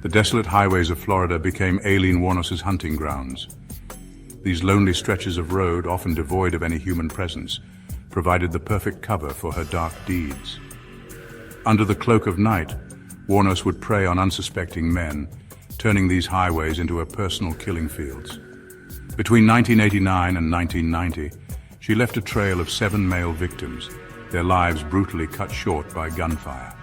The desolate highways of Florida became Aileen Wuornos' hunting grounds. These lonely stretches of road, often devoid of any human presence, provided the perfect cover for her dark deeds. Under the cloak of night, Wuornos would prey on unsuspecting men, turning these highways into her personal killing fields. Between 1989 and 1990, she left a trail of 7 male victims, their lives brutally cut short by gunfire.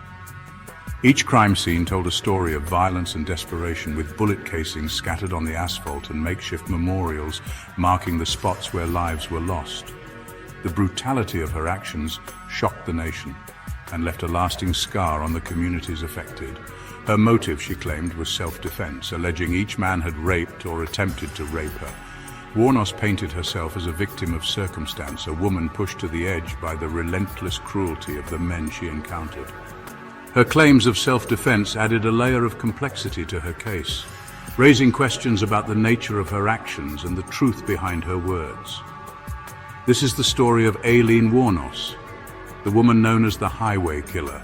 Each crime scene told a story of violence and desperation, with bullet casings scattered on the asphalt and makeshift memorials marking the spots where lives were lost. The brutality of her actions shocked the nation and left a lasting scar on the communities affected. Her motive, she claimed, was self-defense, alleging each man had raped or attempted to rape her. Wuornos painted herself as a victim of circumstance, a woman pushed to the edge by the relentless cruelty of the men she encountered. Her claims of self-defense added a layer of complexity to her case, raising questions about the nature of her actions and the truth behind her words. This is the story of Aileen Wuornos, the woman known as the Highway Killer.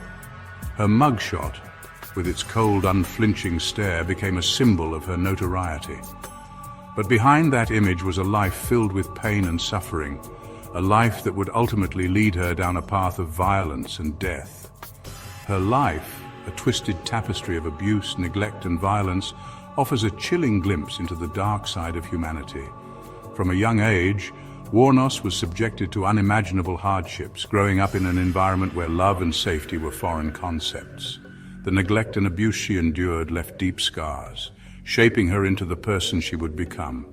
Her mugshot, with its cold, unflinching stare, became a symbol of her notoriety. But behind that image was a life filled with pain and suffering, a life that would ultimately lead her down a path of violence and death. Her life, a twisted tapestry of abuse, neglect, and violence, offers a chilling glimpse into the dark side of humanity. From a young age, Wuornos was subjected to unimaginable hardships, growing up in an environment where love and safety were foreign concepts. The neglect and abuse she endured left deep scars, shaping her into the person she would become.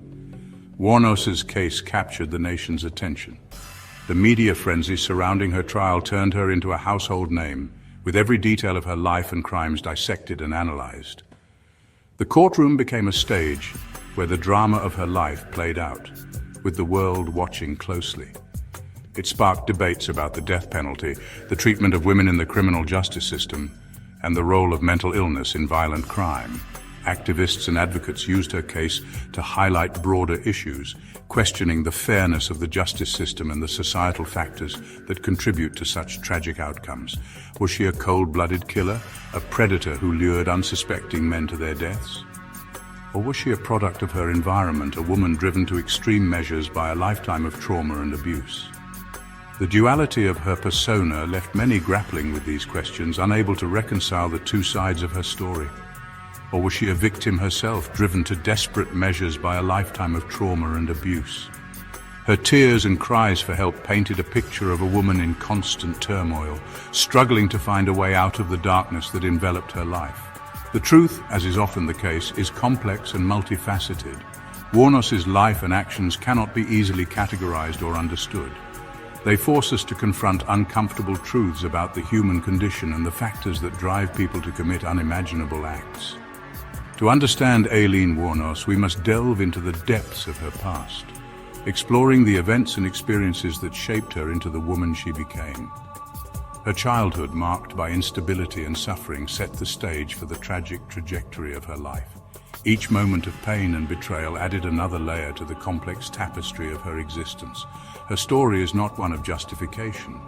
Wuornos's case captured the nation's attention. The media frenzy surrounding her trial turned her into a household name, with every detail of her life and crimes dissected and analyzed. The courtroom became a stage where the drama of her life played out, with the world watching closely. It sparked debates about the death penalty, the treatment of women in the criminal justice system, and the role of mental illness in violent crime. Activists and advocates used her case to highlight broader issues, questioning the fairness of the justice system and the societal factors that contribute to such tragic outcomes. Was she a cold-blooded killer, a predator who lured unsuspecting men to their deaths? Or was she a product of her environment, a woman driven to extreme measures by a lifetime of trauma and abuse? The duality of her persona left many grappling with these questions, unable to reconcile the two sides of her story. Or was she a victim herself, driven to desperate measures by a lifetime of trauma and abuse? Her tears and cries for help painted a picture of a woman in constant turmoil, struggling to find a way out of the darkness that enveloped her life. The truth, as is often the case, is complex and multifaceted. Wuornos's life and actions cannot be easily categorized or understood. They force us to confront uncomfortable truths about the human condition and the factors that drive people to commit unimaginable acts. To understand Aileen Wuornos, we must delve into the depths of her past, exploring the events and experiences that shaped her into the woman she became. Her childhood, marked by instability and suffering, set the stage for the tragic trajectory of her life. Each moment of pain and betrayal added another layer to the complex tapestry of her existence. Her story is not one of justification,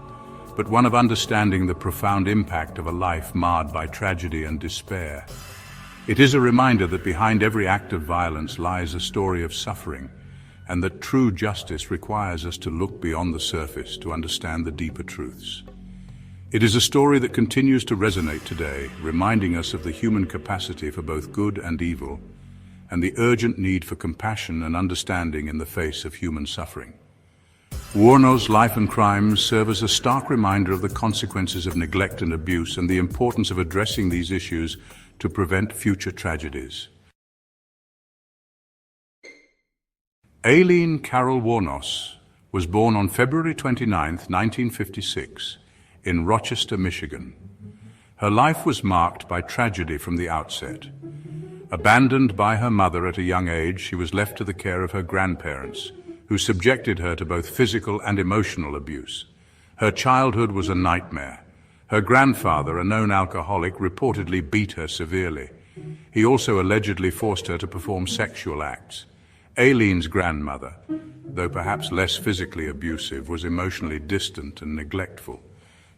but one of understanding the profound impact of a life marred by tragedy and despair. It is a reminder that behind every act of violence lies a story of suffering, and that true justice requires us to look beyond the surface to understand the deeper truths. It is a story that continues to resonate today, reminding us of the human capacity for both good and evil, and the urgent need for compassion and understanding in the face of human suffering. Wuornos' life and crimes serve as a stark reminder of the consequences of neglect and abuse and the importance of addressing these issues to prevent future tragedies. Aileen Carol Wuornos was born on February 29, 1956, in Rochester, Michigan. Her life was marked by tragedy from the outset. Abandoned by her mother at a young age, she was left to the care of her grandparents, who subjected her to both physical and emotional abuse. Her childhood was a nightmare. Her grandfather, a known alcoholic, reportedly beat her severely. He also allegedly forced her to perform sexual acts. Aileen's grandmother, though perhaps less physically abusive, was emotionally distant and neglectful.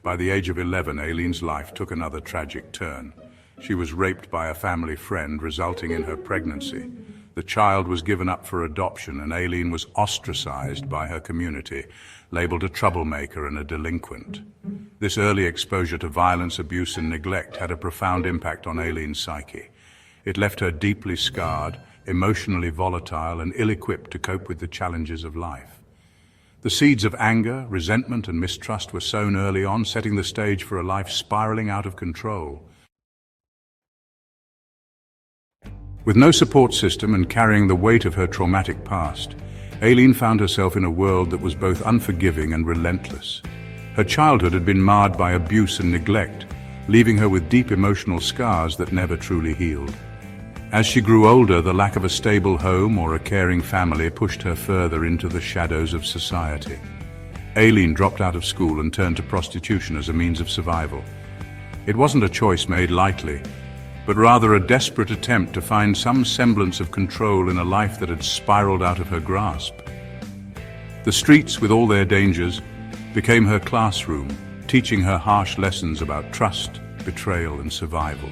By the age of 11, Aileen's life took another tragic turn. She was raped by a family friend, resulting in her pregnancy. The child was given up for adoption, and Aileen was ostracized by her community, labeled a troublemaker and a delinquent. This early exposure to violence, abuse, and neglect had a profound impact on Aileen's psyche. It left her deeply scarred, emotionally volatile, and ill-equipped to cope with the challenges of life. The seeds of anger, resentment, and mistrust were sown early on, setting the stage for a life spiraling out of control. With no support system and carrying the weight of her traumatic past, Aileen found herself in a world that was both unforgiving and relentless. Her childhood had been marred by abuse and neglect, leaving her with deep emotional scars that never truly healed. As she grew older, the lack of a stable home or a caring family pushed her further into the shadows of society. Aileen dropped out of school and turned to prostitution as a means of survival. It wasn't a choice made lightly, but rather a desperate attempt to find some semblance of control in a life that had spiraled out of her grasp. The streets, with all their dangers, became her classroom, teaching her harsh lessons about trust, betrayal, and survival.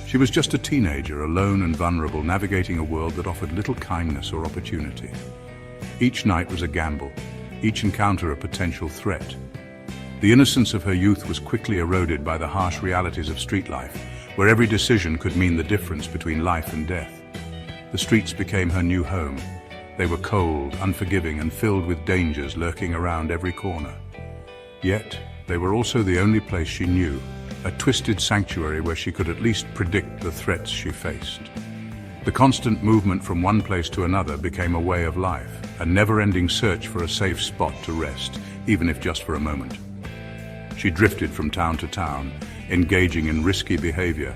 She was just a teenager, alone and vulnerable, navigating a world that offered little kindness or opportunity. Each night was a gamble, each encounter a potential threat. The innocence of her youth was quickly eroded by the harsh realities of street life, where every decision could mean the difference between life and death. The streets became her new home. They were cold, unforgiving, and filled with dangers lurking around every corner. Yet, they were also the only place she knew, a twisted sanctuary where she could at least predict the threats she faced. The constant movement from one place to another became a way of life, a never-ending search for a safe spot to rest, even if just for a moment. She drifted from town to town, engaging in risky behavior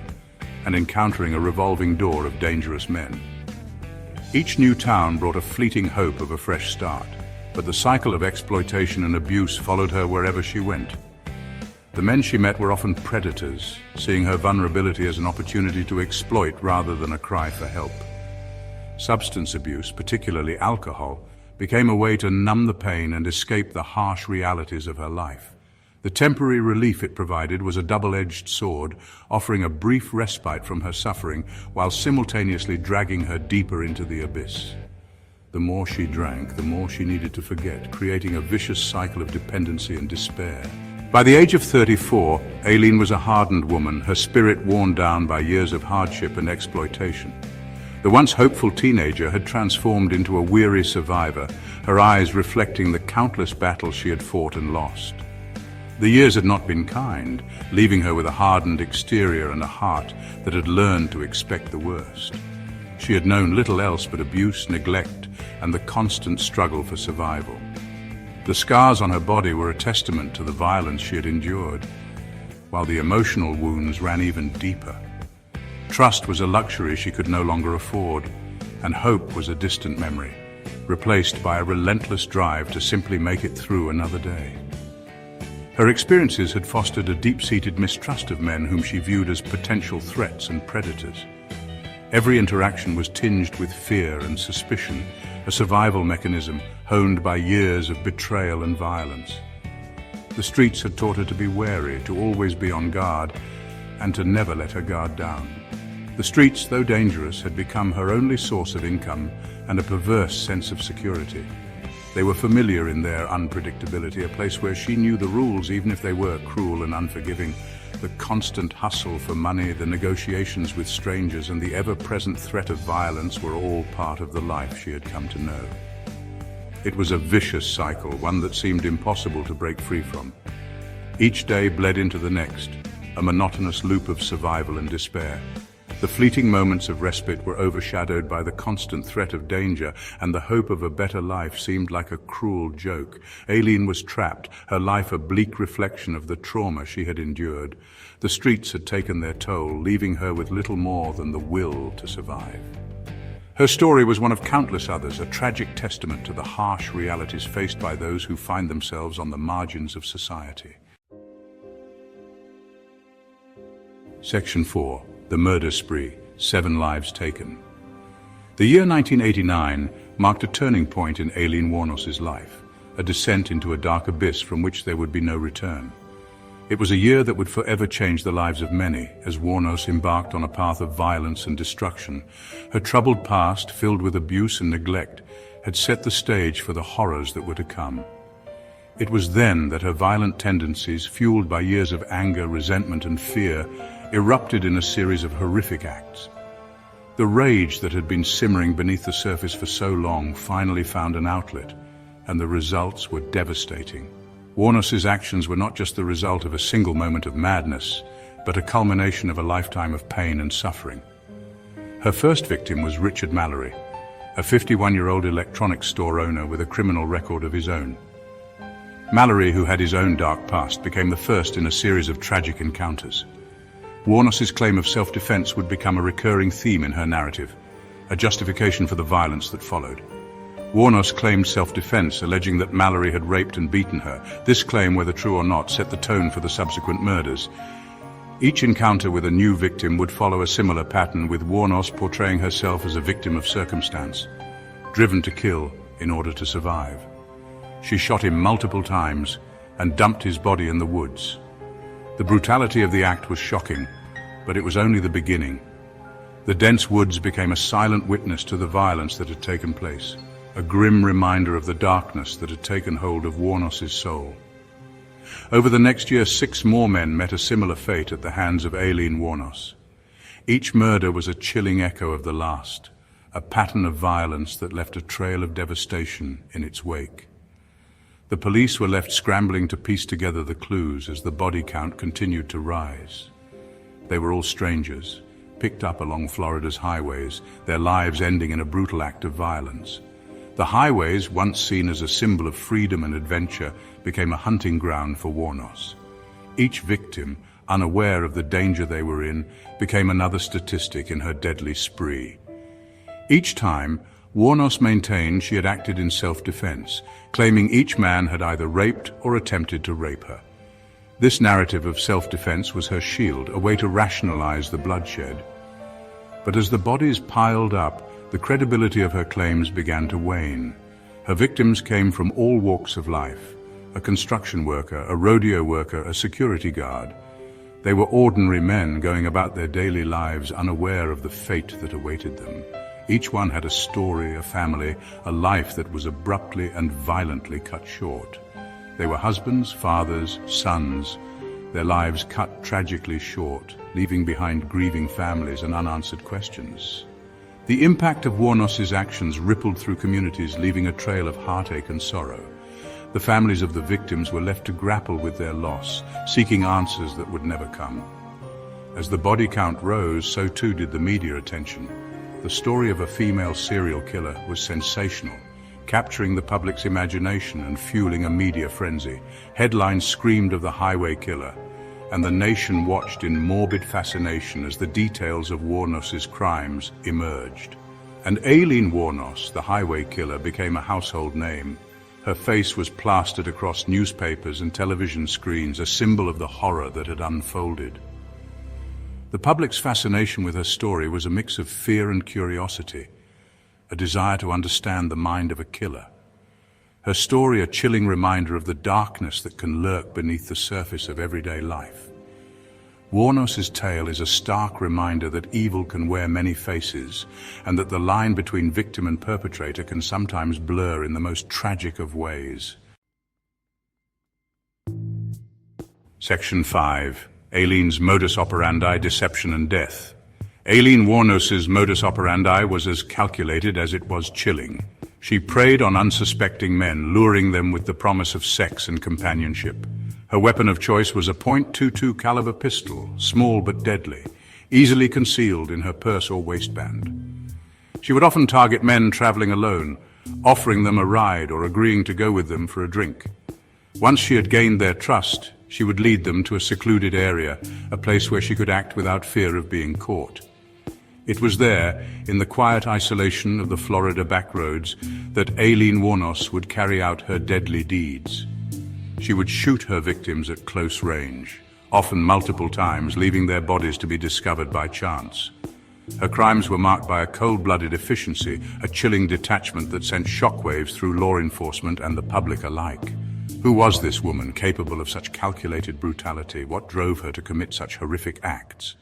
and encountering a revolving door of dangerous men. Each new town brought a fleeting hope of a fresh start, but the cycle of exploitation and abuse followed her wherever she went. The men she met were often predators, seeing her vulnerability as an opportunity to exploit rather than a cry for help. Substance abuse, particularly alcohol, became a way to numb the pain and escape the harsh realities of her life. The temporary relief it provided was a double-edged sword, offering a brief respite from her suffering while simultaneously dragging her deeper into the abyss. The more she drank, the more she needed to forget, creating a vicious cycle of dependency and despair. By the age of 34, Aileen was a hardened woman, her spirit worn down by years of hardship and exploitation. The once hopeful teenager had transformed into a weary survivor, her eyes reflecting the countless battles she had fought and lost. The years had not been kind, leaving her with a hardened exterior and a heart that had learned to expect the worst. She had known little else but abuse, neglect, and the constant struggle for survival. The scars on her body were a testament to the violence she had endured, while the emotional wounds ran even deeper. Trust was a luxury she could no longer afford, and hope was a distant memory, replaced by a relentless drive to simply make it through another day. Her experiences had fostered a deep-seated mistrust of men whom she viewed as potential threats and predators. Every interaction was tinged with fear and suspicion, a survival mechanism honed by years of betrayal and violence. The streets had taught her to be wary, to always be on guard, and to never let her guard down. The streets, though dangerous, had become her only source of income and a perverse sense of security. They were familiar in their unpredictability, a place where she knew the rules even if they were cruel and unforgiving. The constant hustle for money, the negotiations with strangers, and the ever-present threat of violence were all part of the life she had come to know. It was a vicious cycle, one that seemed impossible to break free from. Each day bled into the next, a monotonous loop of survival and despair. The fleeting moments of respite were overshadowed by the constant threat of danger, and the hope of a better life seemed like a cruel joke. Aileen was trapped, her life a bleak reflection of the trauma she had endured. The streets had taken their toll, leaving her with little more than the will to survive. Her story was one of countless others, a tragic testament to the harsh realities faced by those who find themselves on the margins of society. Section 4. The Murder Spree, 7 Lives Taken. The year 1989 marked a turning point in Aileen Wuornos' life, a descent into a dark abyss from which there would be no return. It was a year that would forever change the lives of many, as Wuornos embarked on a path of violence and destruction. Her troubled past, filled with abuse and neglect, had set the stage for the horrors that were to come. It was then that her violent tendencies, fueled by years of anger, resentment, and fear, erupted in a series of horrific acts. The rage that had been simmering beneath the surface for so long finally found an outlet, and the results were devastating. Wuornos's actions were not just the result of a single moment of madness, but a culmination of a lifetime of pain and suffering. Her first victim was Richard Mallory, a 51-year-old electronics store owner with a criminal record of his own. Mallory, who had his own dark past, became the first in a series of tragic encounters. Wuornos's claim of self-defense would become a recurring theme in her narrative, a justification for the violence that followed. Wuornos claimed self-defense, alleging that Mallory had raped and beaten her. This claim, whether true or not, set the tone for the subsequent murders. Each encounter with a new victim would follow a similar pattern, with Wuornos portraying herself as a victim of circumstance, driven to kill in order to survive. She shot him multiple times and dumped his body in the woods. The brutality of the act was shocking, but it was only the beginning. The dense woods became a silent witness to the violence that had taken place, a grim reminder of the darkness that had taken hold of Wuornos's soul. Over the next year, 6 more men met a similar fate at the hands of Aileen Wuornos. Each murder was a chilling echo of the last, a pattern of violence that left a trail of devastation in its wake. The police were left scrambling to piece together the clues as the body count continued to rise. They were all strangers, picked up along Florida's highways, their lives ending in a brutal act of violence. The highways, once seen as a symbol of freedom and adventure, became a hunting ground for Wuornos. Each victim, unaware of the danger they were in, became another statistic in her deadly spree. Each time, Wuornos maintained she had acted in self-defense, claiming each man had either raped or attempted to rape her. This narrative of self-defense was her shield, a way to rationalize the bloodshed. But as the bodies piled up, the credibility of her claims began to wane. Her victims came from all walks of life: a construction worker, a rodeo worker, a security guard. They were ordinary men going about their daily lives unaware of the fate that awaited them. Each one had a story, a family, a life that was abruptly and violently cut short. They were husbands, fathers, sons, their lives cut tragically short, leaving behind grieving families and unanswered questions. The impact of Wuornos's actions rippled through communities, leaving a trail of heartache and sorrow. The families of the victims were left to grapple with their loss, seeking answers that would never come. As the body count rose, so too did the media attention. The story of a female serial killer was sensational, capturing the public's imagination and fueling a media frenzy. Headlines screamed of the highway killer, and the nation watched in morbid fascination as the details of Wuornos's crimes emerged. And Aileen Wuornos, the highway killer, became a household name. Her face was plastered across newspapers and television screens, a symbol of the horror that had unfolded. The public's fascination with her story was a mix of fear and curiosity, a desire to understand the mind of a killer. Her story a chilling reminder of the darkness that can lurk beneath the surface of everyday life. Wuornos's tale is a stark reminder that evil can wear many faces, and that the line between victim and perpetrator can sometimes blur in the most tragic of ways. Section 5. Aileen's modus operandi: deception and death. Aileen Wuornos's modus operandi was as calculated as it was chilling. She preyed on unsuspecting men, luring them with the promise of sex and companionship. Her weapon of choice was a .22 caliber pistol, small but deadly, easily concealed in her purse or waistband. She would often target men traveling alone, offering them a ride or agreeing to go with them for a drink. Once she had gained their trust, she would lead them to a secluded area, a place where she could act without fear of being caught. It was there, in the quiet isolation of the Florida backroads, that Aileen Wuornos would carry out her deadly deeds. She would shoot her victims at close range, often multiple times, leaving their bodies to be discovered by chance. Her crimes were marked by a cold-blooded efficiency, a chilling detachment that sent shockwaves through law enforcement and the public alike. Who was this woman capable of such calculated brutality? What drove her to commit such horrific acts?